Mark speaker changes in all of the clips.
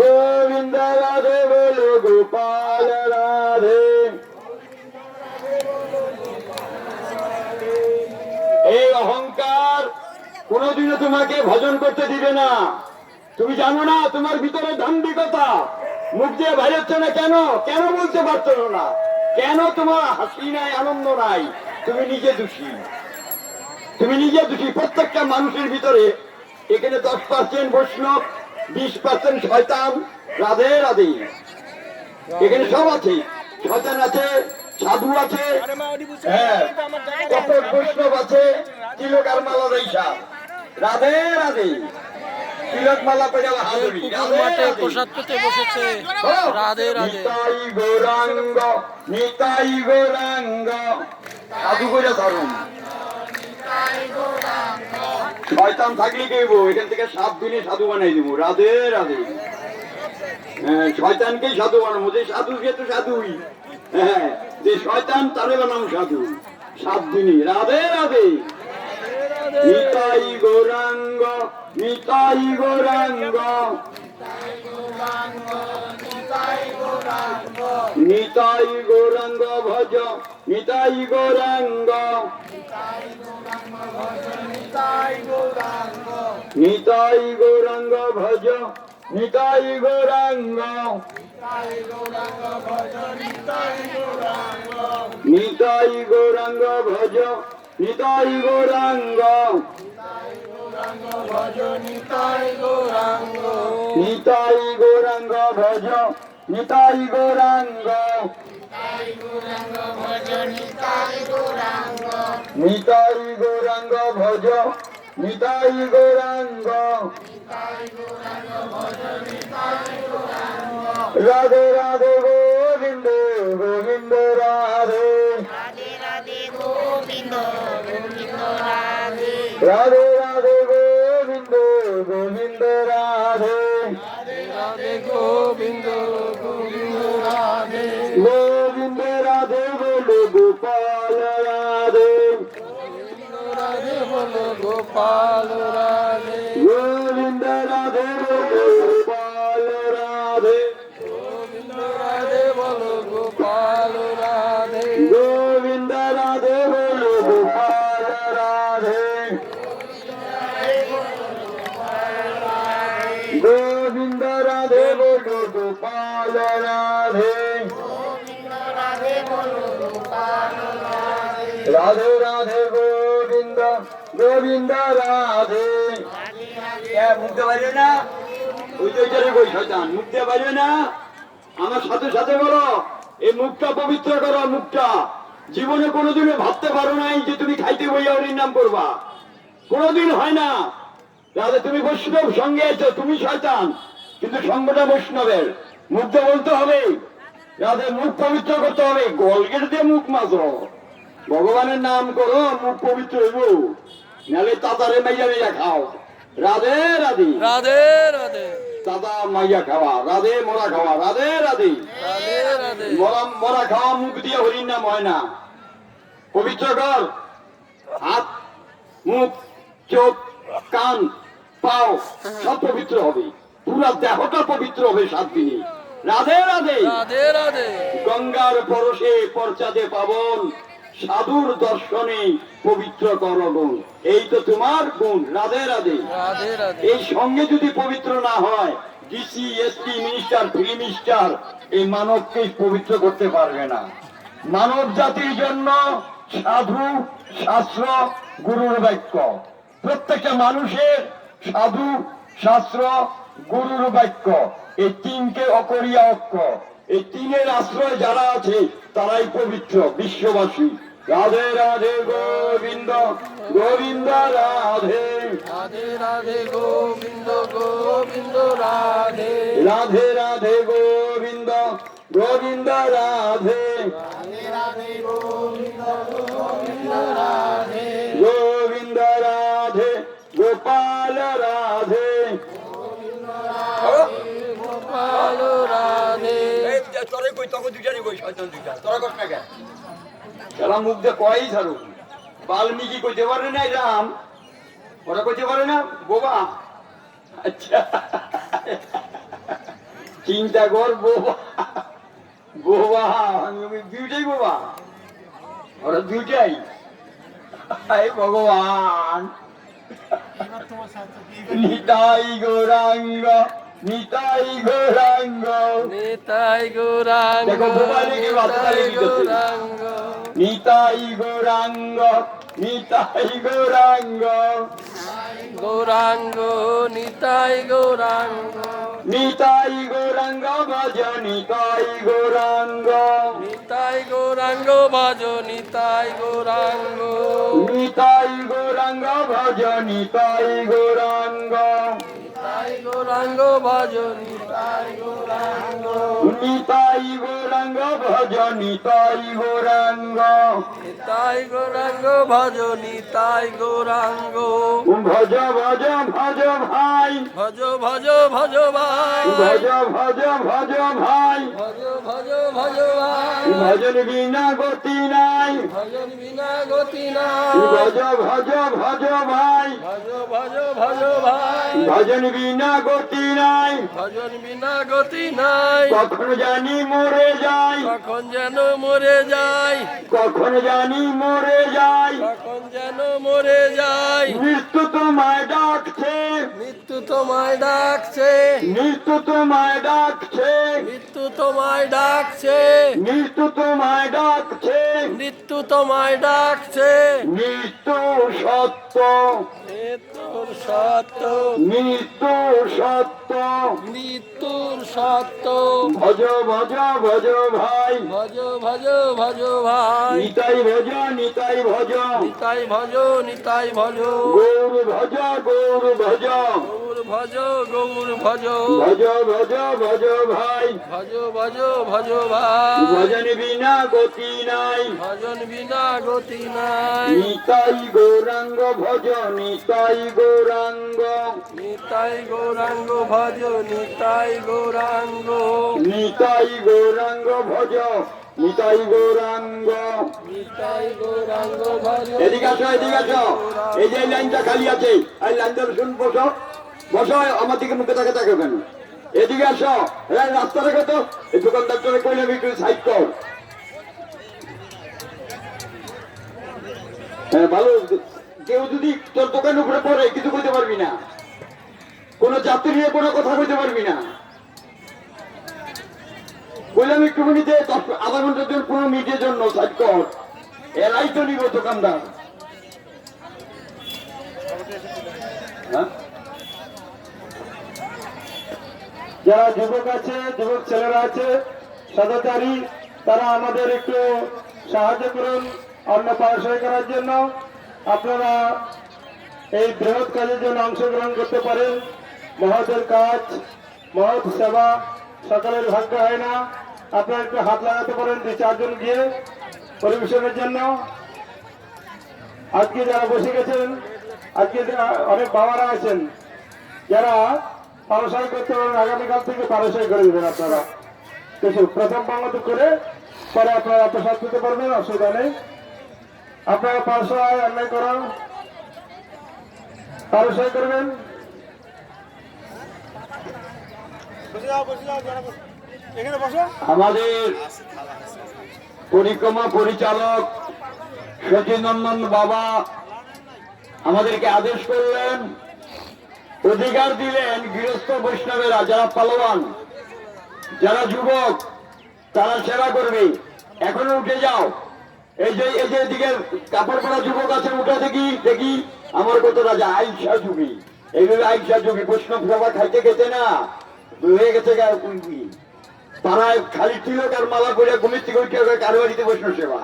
Speaker 1: গোবিন্দ রাধে বলো গোপাল রাধে। এই অহংকার কোনোদিনও তোমাকে ভজন করতে দিবে না। তুমি জানো না তোমার ভিতরে দাম্ভিকতা, মুখ দিয়ে বাইর হচ্ছে না কেন? কেন বলতে পারছো না? কেন তোমার হাসি নাই, আনন্দ নাই? তুমি নিজে দোষী, তুমি নিজে দোষী। প্রত্যেকটা মানুষের ভিতরে এখানে 10% বৈষ্ণব, 20% শয়তান। রাধে রাধে। এখানে সব আছে, শয়তান আছে, সাধু আছে, হ্যাঁ, কপট বৈষ্ণব আছে, তিলক আর মালা দেইসা। রাধে রাধে। তিলক মালা পরে হাজুরি।
Speaker 2: মাঠে প্রসাদ পেতে বসেছে। রাধে রাধে।
Speaker 1: নিতাই গৌরাঙ্গ, নিতাই গৌরাঙ্গ। সাধু করে ধরুন। শয়তান থাকলে কেবো এখান থেকে 7 দিনে সাধু বানাই দিব। রাধে রাধে। হ্যাঁ, শয়তানকেই সাধু বানাবো। যে সাধু সে তো সাধুই, হ্যাঁ, যে শয়তান তারে বানাবো সাধু 7 দিনে। রাধে রাধে। নিতাই গৌরাঙ্গ, নিতাই গৌরাঙ্গ, নিতাই গৌরাঙ্গ ভজ, নিতাই গৌরাঙ্গ, নিতাই গৌরাঙ্গ ভজ, নিতাই গৌরাঙ্গ, নিতাই গৌরাঙ্গ ভজ, নিতাই গৌরাঙ্গ, নিতাই গৌরাঙ্গ ভজ, নিতাই গৌরাঙ্গ, নিতাই গৌরাঙ্গ ভজ, নিতাই গৌরাঙ্গ। রাধে রাধে গোবিন্দ গোবিন্দ রাধে। রাধে রাধে গোবিন্দ গোবিন্দ রাধে।
Speaker 2: গোবিন্দ গোবিন্দ রাধে।
Speaker 1: গোবিন্দ রাধে বলো গোপাল রাধে।
Speaker 2: রাধে বলো গোপাল রাধে।
Speaker 1: গোবিন্দ রাধে বলো গোপাল রাধে।
Speaker 2: গোবিন্দ রাধে বলো গোপাল রাধে।
Speaker 1: গোবিন্দ রাধে বলো গোপাল রাধে। গোবিন্দ রাধে বলো গোপাল রাধে। রাধে রাধে গোবিন্দ গোবিন্দ রাধে। মুখতে পারবে না? ওই তো কই শয়তান মুখতে পারবে না? আমার সাথে সাথে বলো, এই মুখটা পবিত্র করো। মুখটা জীবনে কোনোদিনও ভাবতে পারো নাই যে তুমি খাইতে বইয়া হরির নাম করবা। কোনোদিন হয় না। তাহলে তুমি বৈষ্ণব সঙ্গে আছো, তুমি শয়তান, কিন্তু সঙ্গটা বৈষ্ণবের। মুখটা বলতে হবে, তাদের মুখ পবিত্র করতে হবে। গলগেট দিয়ে মুখ মাজো, ভগবানের নাম করো, মুখ পবিত্র হইব। নাহলে তাতারে মাইয়া মাইয়া খাও। রাধে রাধে।
Speaker 2: রাধে রাধে।
Speaker 1: দাদা মাইয়া খাওয়া, রাধে মরা খাওয়া। রাধে রাধে।
Speaker 2: রাধে রাধে।
Speaker 1: মরা খাওয়া মুখ দিয়ে হরির নাম হয় না। পবিত্র কর হাত, মুখ, চোখ, কান, পাও সব পবিত্র হবে। পুরা দেহটা পবিত্র হবে 7 দিনে। রাধে রাধে।
Speaker 2: রাধে রাধে।
Speaker 1: গঙ্গার পরশে পর্চাদে পাবন, সাধুর দর্শনে পবিত্র করগুণ। এই তো তোমার গুণ। রাধে রাধে।
Speaker 2: রাধে রাধে।
Speaker 1: এই সঙ্গে যদি পবিত্র না হয়, DC, SP, minister, prime minister এই মানবকে পবিত্র করতে পারবে না। মানব জাতির জন্য সাধু, শাস্ত্র, গুরুর বাক্য। প্রত্যেকটা মানুষের সাধু, শাস্ত্র, গুরুর বাক্য, এই 3কে অকরিয়া অক্ষ। এই 3-এর আশ্রয় যারা আছে তারাই পবিত্র বিশ্ববাসী। রাধে রাধে গোবিন্দ গোবিন্দ রাধে।
Speaker 2: রাধে রাধে গোবিন্দ গোবিন্দ রাধে।
Speaker 1: রাধে রাধে গোবিন্দ গোবিন্দ রাধে। গোবিন্দ রাধে গোপাল রাধে।
Speaker 2: গোপাল রাধে।
Speaker 1: তারা মুখ দিয়ে কয়ই ছাড়ুক। বাল্মীকি কইতে পারে না রাম, ওরা কইতে পারে না বোবা। আচ্ছা, চিন্তা কর বোবা, বোবা আমি দুইটাই বোবা, ওরা দুইটাই। হায় ভগবান, নিতাই গৌরাঙ্গ, নিতাই গৌরাঙ্গ,
Speaker 2: নিতাই গৌরাঙ্গ,
Speaker 1: দেখো বোবা লেগে বাচ্চা লেগে গেছে।
Speaker 2: গৌরাঙ্গ,
Speaker 1: নিতাই গৌরাঙ্গ, নিতাই গৌরাঙ্গ,
Speaker 2: গৌরাঙ্গ, নিতাই গৌরাঙ্গ,
Speaker 1: নিতাই গৌরাঙ্গ ভজ, নিতাই গৌরাঙ্গ,
Speaker 2: নিতাই গৌরাঙ্গ ভজ, নিতাই গৌরাঙ্গ,
Speaker 1: নিতাই গৌরাঙ্গ ভজ, নিতাই গৌরাঙ্গ,
Speaker 2: নিতাই গৌরাঙ্গ ভজ, নিতাই গৌরাঙ্গ,
Speaker 1: নিতাই গৌরাঙ্গ ভজ, নিতাই গৌরাঙ্গ,
Speaker 2: নিতাই গৌরাঙ্গ ভজ, নিতাই গৌরাঙ্গ,
Speaker 1: ভজ ভজ ভজ ভাই,
Speaker 2: ভজ ভজ ভজ ভাই,
Speaker 1: ভজ ভজ ভজ ভাই,
Speaker 2: ভজ ভজ ভজ ভাই,
Speaker 1: ভজন বিনা গতি নাই,
Speaker 2: ভজন বিনা গতি নাই,
Speaker 1: ভজ ভজ ভজ ভাই,
Speaker 2: ভজ ভজ ভজ ভাই,
Speaker 1: ভজন বিনা গতি নাই,
Speaker 2: ভজন বিনা গতি নাই,
Speaker 1: কখন জানি মরে যাই,
Speaker 2: কখন যেন মরে যাই,
Speaker 1: কখন জানি মরে যাই,
Speaker 2: কখন যেন মরে যাই,
Speaker 1: মৃত্যু তোমায় ডাকছে,
Speaker 2: মৃত্যু তোমায় ডাকছে,
Speaker 1: মৃত্যু তোমায় ডাকছে,
Speaker 2: মৃত্যু তোমায় ডাকছে,
Speaker 1: মৃত্যু তোমায় ডাকছে,
Speaker 2: মৃত্যু তোমায় ডাকছে,
Speaker 1: মৃত্যু সত্য,
Speaker 2: মৃত্যুর সত্য,
Speaker 1: মৃত্যু সত্য,
Speaker 2: মৃত্যুর সত্য,
Speaker 1: ভজ ভজ ভজ ভাই,
Speaker 2: ভজ ভজ ভজ ভাই,
Speaker 1: নিতাই ভজ, নিতাই ভজ,
Speaker 2: নিতাই ভজ, নিতাই ভজ,
Speaker 1: গৌর ভজ, গৌর ভজ,
Speaker 2: গৌর ভজ, গৌর ভজ,
Speaker 1: ভজ ভজ ভজ ভাই,
Speaker 2: ভজ ভজ ভজ ভাই,
Speaker 1: ভজন বিনা গতি নাই,
Speaker 2: ভজন বিনা গতি নাই,
Speaker 1: নিতাই গৌরাঙ্গ ভজ, নিতাই গৌরাঙ্গ,
Speaker 2: নিতাই গৌরাঙ্গ ভজ, নিতাই গৌরাঙ্গ,
Speaker 1: নিতাই গৌরাঙ্গ ভজ, নিতাই গৌরাঙ্গ।
Speaker 2: নিতাই গৌরাঙ্গ ভজ,
Speaker 1: এদিকে আসো, এদিকে আসো, এই যে লাইনটা খালি আছে, এই লাইনটা শুন, বসো বসো, আমার দিকে মুখে তাকে তাকে কেন, এদিকে আসো, এই রাস্তা রেখে তো, এই দোকানদারটা কইলে একটু সাইড কর। হ্যাঁ ভালো, কেউ যদি তোর দোকানের উপরে পড়ে কিছু কইতে পারবি না, কোন যাত্রী নিয়ে কোনো কথা কইতে পারবি না। বললাম একটুখানি যে আধা ঘন্টার জন্য 15 মিনিটের জন্য সাইড কর, এরাই তো নিব দোকানদার। হ্যাঁ? যারা যুবক আছে, যুবক ছেলেরা আছে, সদাচারী, তারা আমাদের একটু সাহায্য করুন অন্ন পারাশয় করার জন্য। আপনারা এই বৃহৎ কাজের জন্য অংশগ্রহণ করতে পারেন। মহতের কাজ, মহৎ সেবা সকলের ভাগ্য হয় না। আপনারা একটু হাত লাগাতে পারেন 2-4 জন গিয়ে পরিবেশনের জন্য। আজকে যারা বসে গেছেন, আজকে অনেক বাবারা আছেন যারা পারসাই করতে পারেন, আগামীকাল থেকে পারসাই করে দেবেন আপনারা। কিছু প্রথম পাঙ্গত করে পরে আপনারা প্রসাদ পেতে পারবেন, অসুবিধা নেই। আপনারা পারসাই অন্যায় করান, পারসাই করবেন। আমাদের পরিক্রমা পরিচালক সচিনন্দন বাবা আমাদেরকে আদেশ করলেন, অধিকার দিলেন গৃহস্থ বৈষ্ণবেরা, যারা পালোয়ান, যারা যুবক, তারা সেবা করবে। এখনো উঠে যাও, এই যে এদিকে কাপড় পরা যুবক আছে, উঠা দেখি দেখি আমার কত রাজা আইসা যুগী, এইভাবে আইসা যুগী বৈষ্ণব সেবা খাইতে খেতে না হয়ে গেছে। পাড়ায় খালি তিলক আর মালা করে ঘুমিতে করে কারো বাড়িতে বৈষ্ণব সেবা।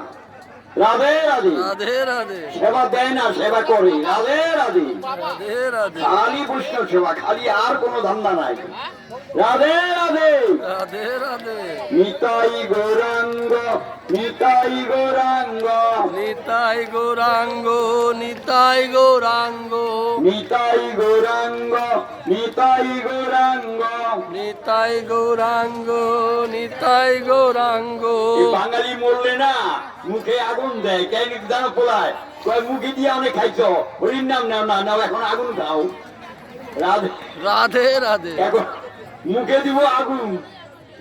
Speaker 1: রাধে রাধে,
Speaker 2: রাধে রাধে,
Speaker 1: সেবা দেয় না, সেবা করে। রাধে রাধে,
Speaker 2: রাধে রাধে,
Speaker 1: খালি বৈষ্ণব সেবা, খালি আর কোনো ধান্দা নাই। রাধে রাধে,
Speaker 2: রাধে রাধে,
Speaker 1: নিতাই গৌরাঙ্গ, নিতাই গৌরাঙ্গ,
Speaker 2: নিতাই গৌরাঙ্গ, নিতাই গৌরাঙ্গ,
Speaker 1: নিতাই গৌরাঙ্গ, নিতাই গৌরাঙ্গ।
Speaker 2: নিতাই গৌরাঙ্গ, নিতাই গৌরাঙ্গ।
Speaker 1: এই বাঙালি মরলে না মুখে আগুন দেয়, কেন জানো পোলায়, কয় মুখে দিয়ে অনেক খাইছো, হরির নাম নাও না, নাও এখন আগুন খাও। রাধে
Speaker 2: রাধে রাধে,
Speaker 1: এখন মুখে দিব আগুন,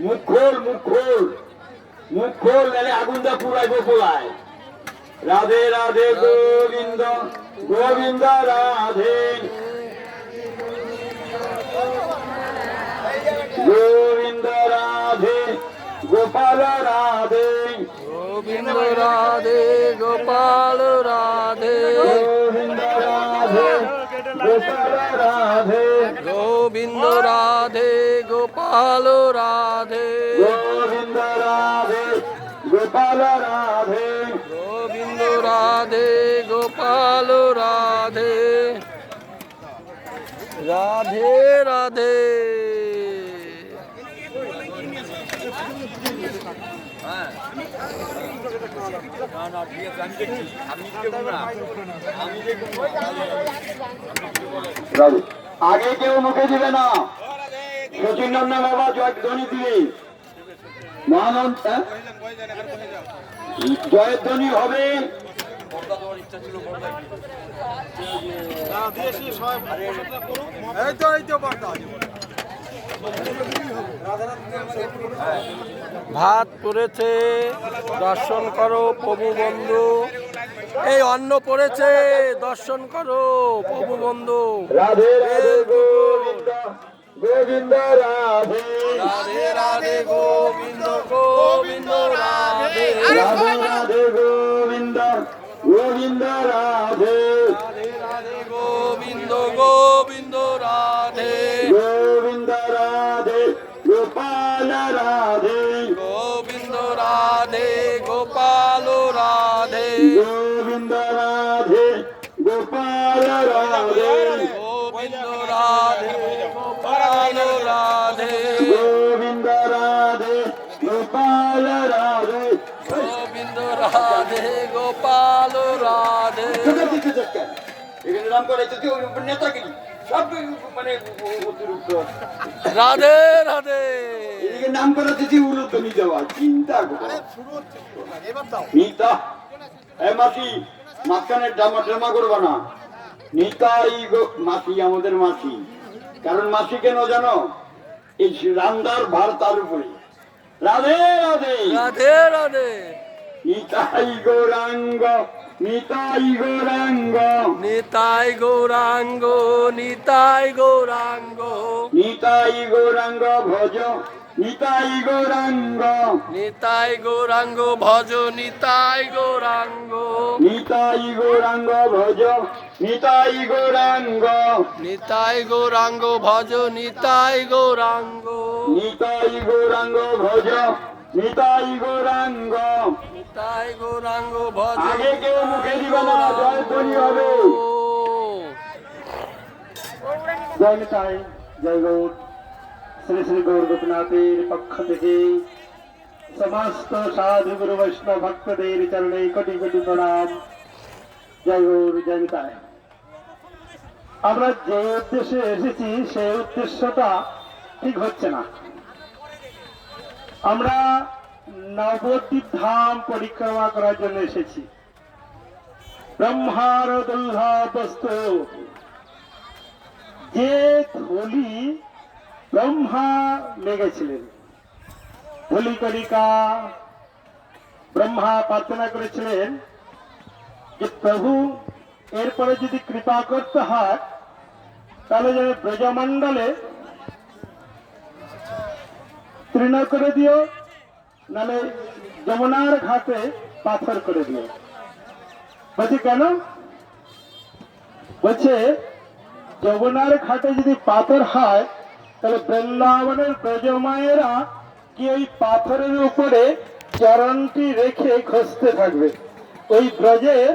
Speaker 1: মুখ খোল, মুখ খোল, মুখ খোল, নাহলে আগুনটা পুরাইবো পোলায়। রাধে রাধে গোবিন্দ গোবিন্দ রাধে, গোবিন্দ রাধে গোপাল রাধে,
Speaker 2: গোবিন্দ রাধে গোপাল রাধে,
Speaker 1: গোবিন্দ রাধে গোপাল রাধে,
Speaker 2: গোবিন্দ রাধে গোপাল রাধে,
Speaker 1: গোবিন্দ রাধে গোপাল রাধে,
Speaker 2: গোবিন্দ রাধে গোপাল রাধে, রাধে রাধে।
Speaker 1: রাধে। আগে কেউ মুখে দিবে না, শচীন নন্দা বাবা জয়ধ্বনি দিলে মহানন্দ জয়ধ্বনি হবে।
Speaker 2: ভাত পড়েছে, দর্শন করো প্রভু বন্ধু। এই অন্ন পড়েছে, দর্শন করো প্রভু বন্ধু।
Speaker 1: রাধে রাধে গোবিন্দ গোবিন্দ রাধে,
Speaker 2: রাধে রাধে গোবিন্দ গোবিন্দ রাধে,
Speaker 1: রাধে রাধে গোবিন্দ গোবিন্দ রাধে,
Speaker 2: রাধে রাধে গোবিন্দ গোবিন্দ রাধে,
Speaker 1: গোবিন্দ রাধে গোপাল রাধে,
Speaker 2: গোবিন্দ রাধে গোপাল রাধে,
Speaker 1: গোবিন্দ রাধে গোপাল রাধে,
Speaker 2: গোবিন্দ রাধে গোপাল রাধে,
Speaker 1: গোবিন্দ রাধে গোপাল রাধে।
Speaker 2: গোবিন্দ রাধে গোপাল রাধে।
Speaker 1: এখানে নাম করেছে নেতাগিরি সব মানে অতিরিক্ত।
Speaker 2: রাধে রাধে।
Speaker 1: এদিকে নাম করা দিদি উলুধ্বনি দেওয়া, চিন্তা করো নিতা। এ মাসি মাঝখানে ড্রামা ড্রামা করবা না, নিতাই মাসি আমাদের মাসি। কারণ মাসি কেন জানো? এই রান্দার ভার তার উপরে। রাধে রাধে
Speaker 2: রাধে রাধে।
Speaker 1: নিতাই গৌরাঙ্গ নিতাই গৌরাঙ্গ,
Speaker 2: নিতাই গৌরাঙ্গ নিতাই গৌরাঙ্গ,
Speaker 1: নিতাই গৌরাঙ্গ ভজ নিতাই গৌরাঙ্গ,
Speaker 2: নিতাই গৌরাঙ্গ ভজ নিতাই গৌরাঙ্গ,
Speaker 1: নিতাই গৌরাঙ্গ ভজ নিতাই গৌরাঙ্গ,
Speaker 2: নিতাই গৌরাঙ্গ ভজ নিতাই গৌরাঙ্গ,
Speaker 1: নিতাই গৌরাঙ্গ ভজ নিতাই গৌরাঙ্গ।
Speaker 2: নিতাই গৌরাঙ্গ ভজ।
Speaker 1: আগে কেউ মুখে দিবে না, জয়ধ্বনি হবে। জয় নিতাই জয় গৌর। শ্রী শ্রী গৌর গোপীনাথের পক্ষ থেকে সমস্ত সাধু গুরু বৈষ্ণব ভক্তদের চরণে কোটি কোটি প্রণাম। জয় গৌর জয় নিতাই। আমরা যে উদ্দেশ্যে এসেছি সেই উদ্দেশ্যটা ঠিক হচ্ছে না। আমরা নবদ্বীপ ধাম পরিক্রমা করার জন্য এসেছি। ব্রহ্মার দুর্লভস্তু, যে ধুলি ব্রহ্মা লেগেছিলেন, ধুলি কলিকা ব্রহ্মা প্রার্থনা করেছিলেন যে প্রভু এরপরে যদি কৃপা করতে হয় তাহলে যেন ব্রজমণ্ডলে তৃণ করে দিও, নালে যমুনার ঘাটে পাথর করে দিও। বলছে কেন? বলছে যমুনার ঘাটে যদি পাথর হয় তাহলে বৃন্দাবনের ব্রজমায়েরা কি ওই পাথরের উপরে চরণটি রেখে ঘষতে থাকবে। ওই ব্রজের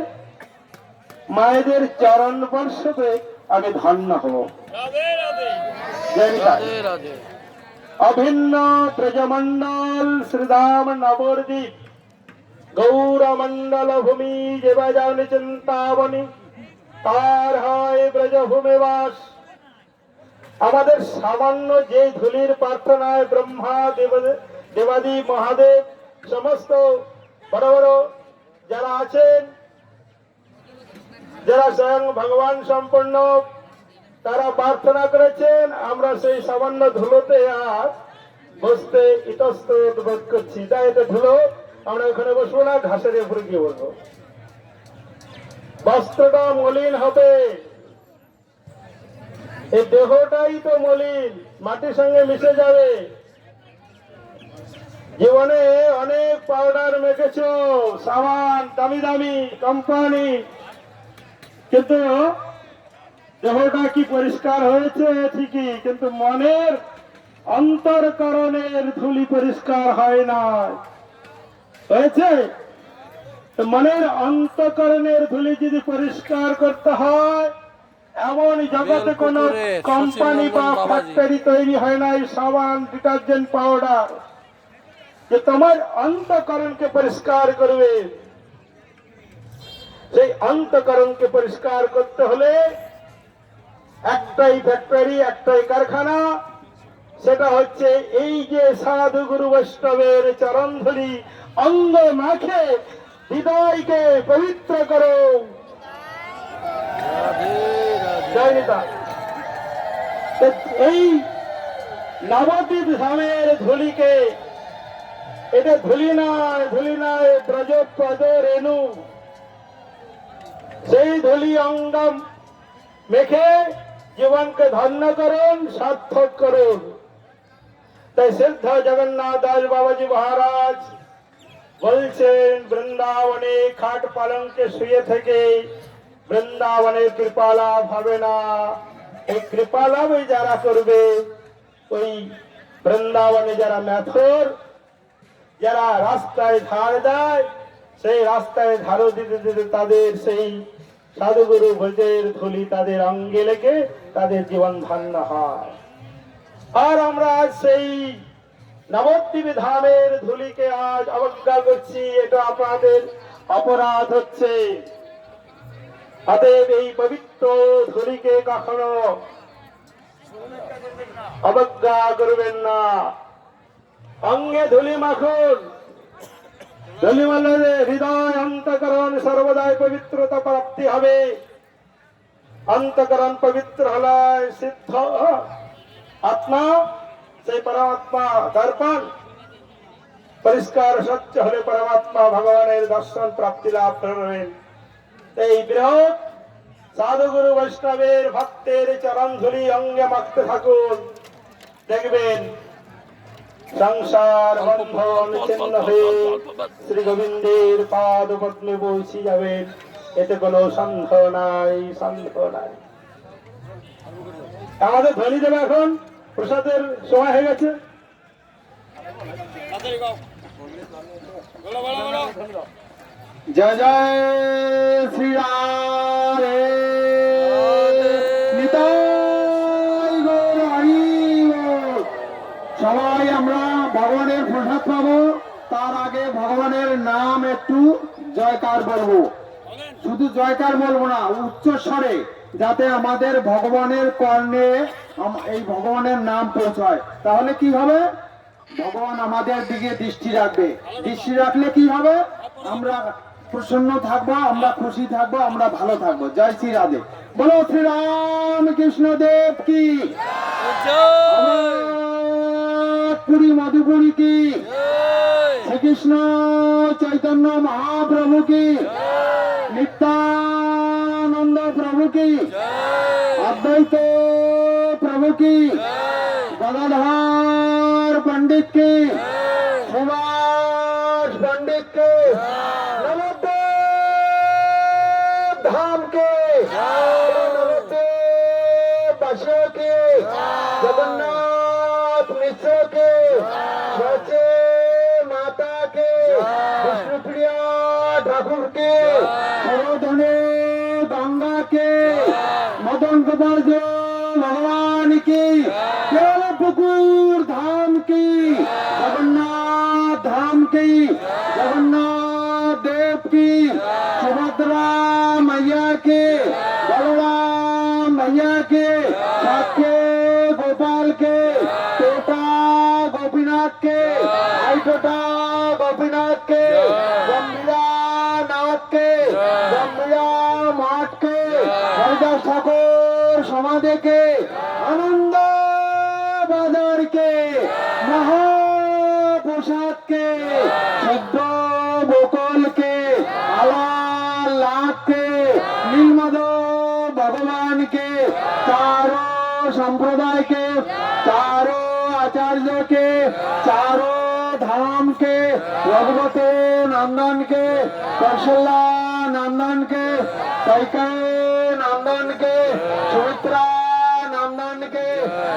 Speaker 1: মায়েদের চরণ স্পর্শতে আমি ধন্য হব।
Speaker 2: রাধে রাধে।
Speaker 1: অভিন্ন ব্রজমন্ডল শ্রীধাম নবদ্বীপ গৌরমন্ডল ভূমি যে বাজানি চিন্তাবনী, তার হয় ব্রজভূমে বাস। আমাদের সামান্য যে ধুলির প্রার্থনায় ব্রহ্মা দেবাদি মহাদেব সমস্ত বড় বড় যারা আছেন, যারা স্বয়ং ভগবান সম্পন্ন, তারা প্রার্থনা করেছেন। আমরা সেই সামান্য ধুলোতে আজ
Speaker 3: বসতে ইতস্তত বোধ করছি, তাই এটা ধুলো, আমরা ওখানে বসবো না, ঘাসের উপরে গিয়ে বসবো। বস্ত্রটা মলিন হবে, এই দেহটাই তো মলিন, মাটির সঙ্গে মিশে যাবে। জীবনে অনেক পাউডার মেখেছো, সাবান দামি দামি কোম্পানি, কিন্তু দেহটা কি পরিষ্কার হয়েছে? ঠিকই, কিন্তু মনের অন্তরকরণের ধুলি পরিষ্কার হয় না। হয়েছে? তো মনের অন্তঃকরণের ধুলি যদি পরিষ্কার করতে হয়, এমন জগতে কোন
Speaker 2: বেলপুকুরে
Speaker 3: কোম্পানি বা
Speaker 2: শশীনন্দন বাবাজি।
Speaker 3: ফ্যাক্টরি তৈরি হয় নাই, সাবান ডিটারজেন্ট পাউডার, যে তোমার অন্তঃকরণকে পরিষ্কার করবে। সেই অন্তঃকরণকে পরিষ্কার করতে হলে একটাই ফ্যাক্টরি, একটাই কারখানা, সেটা হচ্ছে এই যে সাধু গুরু বৈষ্ণবের চরণধুলি অঙ্গ মাখে হৃদয়কে পবিত্র করো।
Speaker 2: রাধে রাধে।
Speaker 3: জয় নিতা। তো এই নবদ্বীপ ধামের ধুলিকে, এটা ধুলি নয় ব্রজ পদ রেণু, সেই ধুলি অঙ্গ মেখে জীবনকে ধন্য করুন, সার্থক করুন। তাই সিদ্ধ জগন্নাথ দাস বাবাজি মহারাজ বলছেন, বৃন্দাবনে খাট পালঙ্কে শুয়ে থেকে বৃন্দাবনে কৃপা লাভ হবে না। এই কৃপা লাভ যারা করবে, ওই বৃন্দাবনে যারা মেথর, যারা রাস্তায় ধার দেয়, সেই রাস্তায় ধারো দিতে দিতে তাদের সেই সাধুগুরু ভোজের ধুলি তাদের অঙ্গে লেগে তাদের জীবন ধন্য হয়। আর আমরা আজ সেই নবদ্বীপ ধামের ধুলিকে আজ অবজ্ঞা করছি, এটা আপনাদের অপরাধ হচ্ছে। অতএব এই পবিত্র ধুলিকে কখনো অবজ্ঞা করবেন না। অঙ্গে ধুলি মাখুন, ধুলি মাখলে হৃদয় অন্তঃকরণ সর্বদাই পবিত্রতা প্রাপ্তি হবে। অন্তঃকরণ পবিত্র হলে সিদ্ধ আত্মা, সেই পরমাত্মা দর্পণ পরিষ্কার স্বচ্ছ হলে পরমাত্মা ভগবানের দর্শন প্রাপ্তি লাভ করবেন। এই বৃহৎ সাধুগুরু বৈষ্ণবের ভক্তের চরণ ধুলি অঙ্গে মাখতে থাকুন, দেখবেন সংসার বন্ধন ছিন্ন হয়ে শ্রী গোবিন্দের পাদ পদ্মে পৌঁছে যাবেন। এতে কোনো সন্দেহ নাই, সন্দেহ নাই। আমাদের ধ্বনি দেবে, এখন প্রসাদের সময় হয়ে গেছে। জয় জয় শ্রীরাম, নিতাই গৌর হরি বল। সবাই আমরা ভগবানের প্রসাদ পাবো, তার আগে ভগবানের নাম একটু জয়কার বলবো। শুধু জয়কার বলবো না, উচ্চ স্বরে, যাতে আমাদের ভগবানের কর্ণে এই ভগবানের নাম পৌঁছায়। তাহলে কি হবে? ভগবান আমাদের দিকে দৃষ্টি রাখবে। দৃষ্টি রাখলে কি হবে? আমরা প্রসন্ন থাকবো, আমরা খুশি থাকবো, আমরা ভালো থাকবো। জয় শ্রী রাধে। বলো শ্রী রাম কৃষ্ণ দেব কি, পুরী মধুপুরী কি, শ্রীকৃষ্ণ চৈতন্য মহাপ্রভু কি, নিত্যানন্দ প্রভু কি, অদ্বৈত প্রভু কি, গদাধর पंडित की, सुभाष पंडित के, नवद्वीप धाम के, नवद्वीप बसों के, जगन्नाथ मिश्र के, सचे माता के, विष्णुप्रिया ठाकुर के, सरोधने गंगा के, मदन गोपाल जो भगवान की, बेलपुकुर धाम की, जगन्नाथ धाम की, जगन्नाथ देव की, सुभद्रा मैया के, बलराम मैया के, साके गोपाल के, टोटा गोपीनाथ के, आईटोटा गोपीनाथ के, गंभीरा नाथ के, गंभीरा माठ के, हरिदास ठाकुर समाधि के, आनंद बाजार के, महा महाप्रसाद के शुद्ध बकुल के आलाल लाख के नीलमधु भगवान के चारों संप्रदाय के चारों आचार्यों के चारों धाम के रघुपति नंदन के कौशल्या नंदन के कैकेयी नंदन के सुमित्रा नंदन के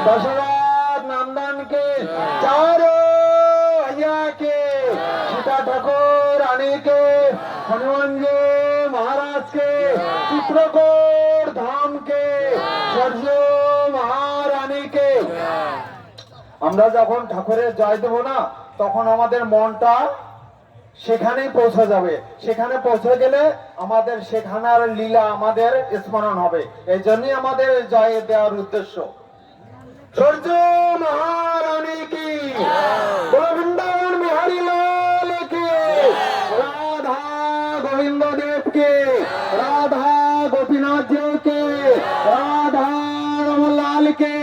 Speaker 3: दशरथ नंदन के चारों भैया के सीता ठाकुर रानी के हनुमान जी महाराज के चित्रकूट धाम के सरजू महारानी के আমরা যখন ঠাকুরের জয় দেব না তখন আমাদের মনটা সেখানেই পৌঁছে যাবে সেখানে পৌঁছে গেলে আমাদের সেখানের লীলা আমাদের স্মরণ হবে এই জন্যই আমাদের জয় দেওয়ার উদ্দেশ্য সূর্য মহারানী কি বৃন্দাবন বিহারী লাল কি রাধা গোবিন্দ দেব কে রাধা গোপীনাথ জি কে রাধা রমলাল কে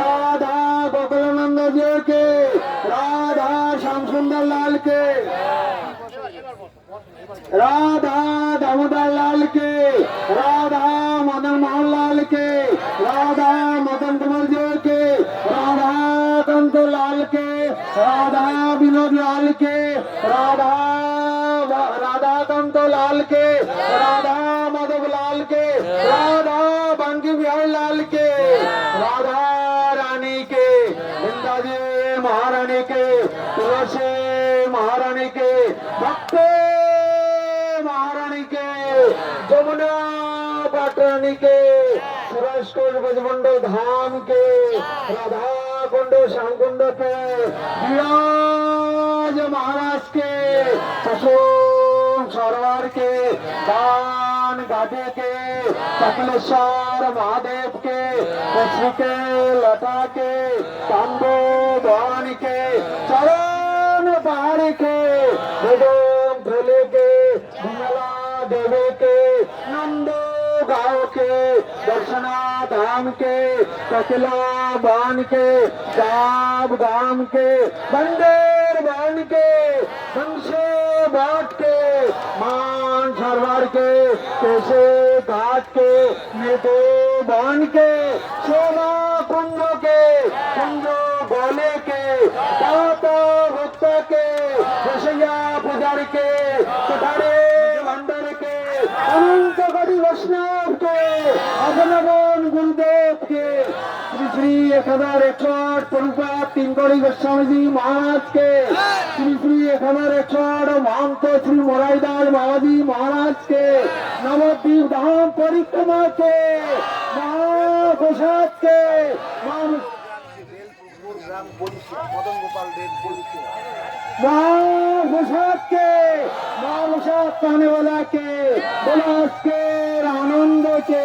Speaker 3: রাধা गोकुलानंद जी के राधा श्याम सुंदर लाल के राधा दामोदर लाल के राधा मदन मोहन लाल के राधा मदन कुमार जी के राधा कांत लाल के राधा विनोद लाल के राधा कांत लाल के राधा माधव लाल के राधा बांकी बिहारी लाल के राधा रानी के वृंदाजी महारानी के तुलसी महारानी के भक्त महारानी के जमुना पाटरानी के सुरेश कुंड ब्रजमंडल धाम के राधा कुंड श्याम कुंड के विराज महाराज के ससुर सरवार के दान घाटे के कपिलेश्वर महादेव के कृष्ण के लता के कांबो भवानी के चरण पहाड़ी के बेगम धोले के विमला देवी के नंदो गांव के दर्शना धाम के कपिला बान के जाब गाम के बंदेर बान के संशे बाट के मान सरवार के कैसे घाट के नेतो बान के सोना कुंज के कुंजो गोले के दाता भक्ता के रसैया पुजारी के कटारे भंडार के अनंत गढ़ी वैष्णव के अगनगन गुरुदेव के श्री श्री 1001 प्रभुपाद तीन गढ़ी गोस्वामी जी महाराज के श्री श्री 1001 महंत श्री मोराईदास बाबाजी महाराज के नवद्वीप धाम परिक्रमा के महाप्रसाद के महाप्रसाद के महाप्रसाद पाने वाला के विलास के आनंद के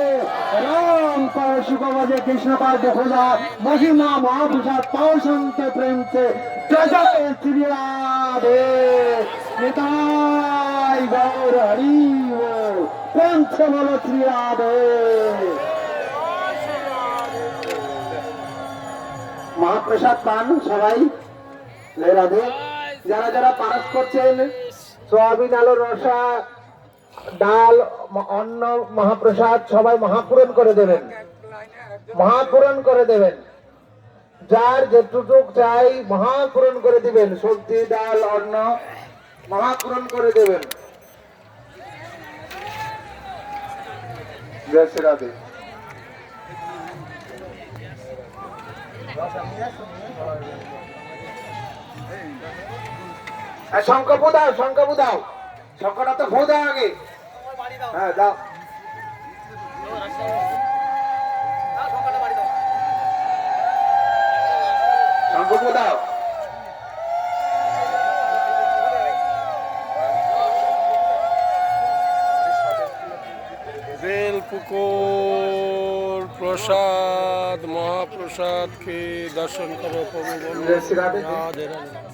Speaker 3: राम पर सुखवाजे कृष्ण का देखो जा महिमा महाप्रसाद पाओ संत प्रेम से जय जय श्री राधे निताई गौर हरि बोल पंच बोलो श्री राधे महाप्रसाद पान सबाई ले राधे যারা যারা পারস করছেন সোয়াবিন আলু রসা ডাল অন্ন মহাপ্রসাদ সবাই মহাপূরণ করে দেবেন মহাপূরণ করে দেবেন যার যেটুক চাই মহাপূরণ করে দিবেন সবজি ডাল অন্ন মহাপূরণ করে দেবেন জয় শ্রী রাধে শঙ্খ ফুদাও শঙ্খটা তো ফুদাও আগে হ্যাঁ দাও শঙ্খ ফুদাও
Speaker 2: बेलपुकुर प्रसाद महाप्रसाद के दर्शन करो प्रभु बोलो राधे राधे।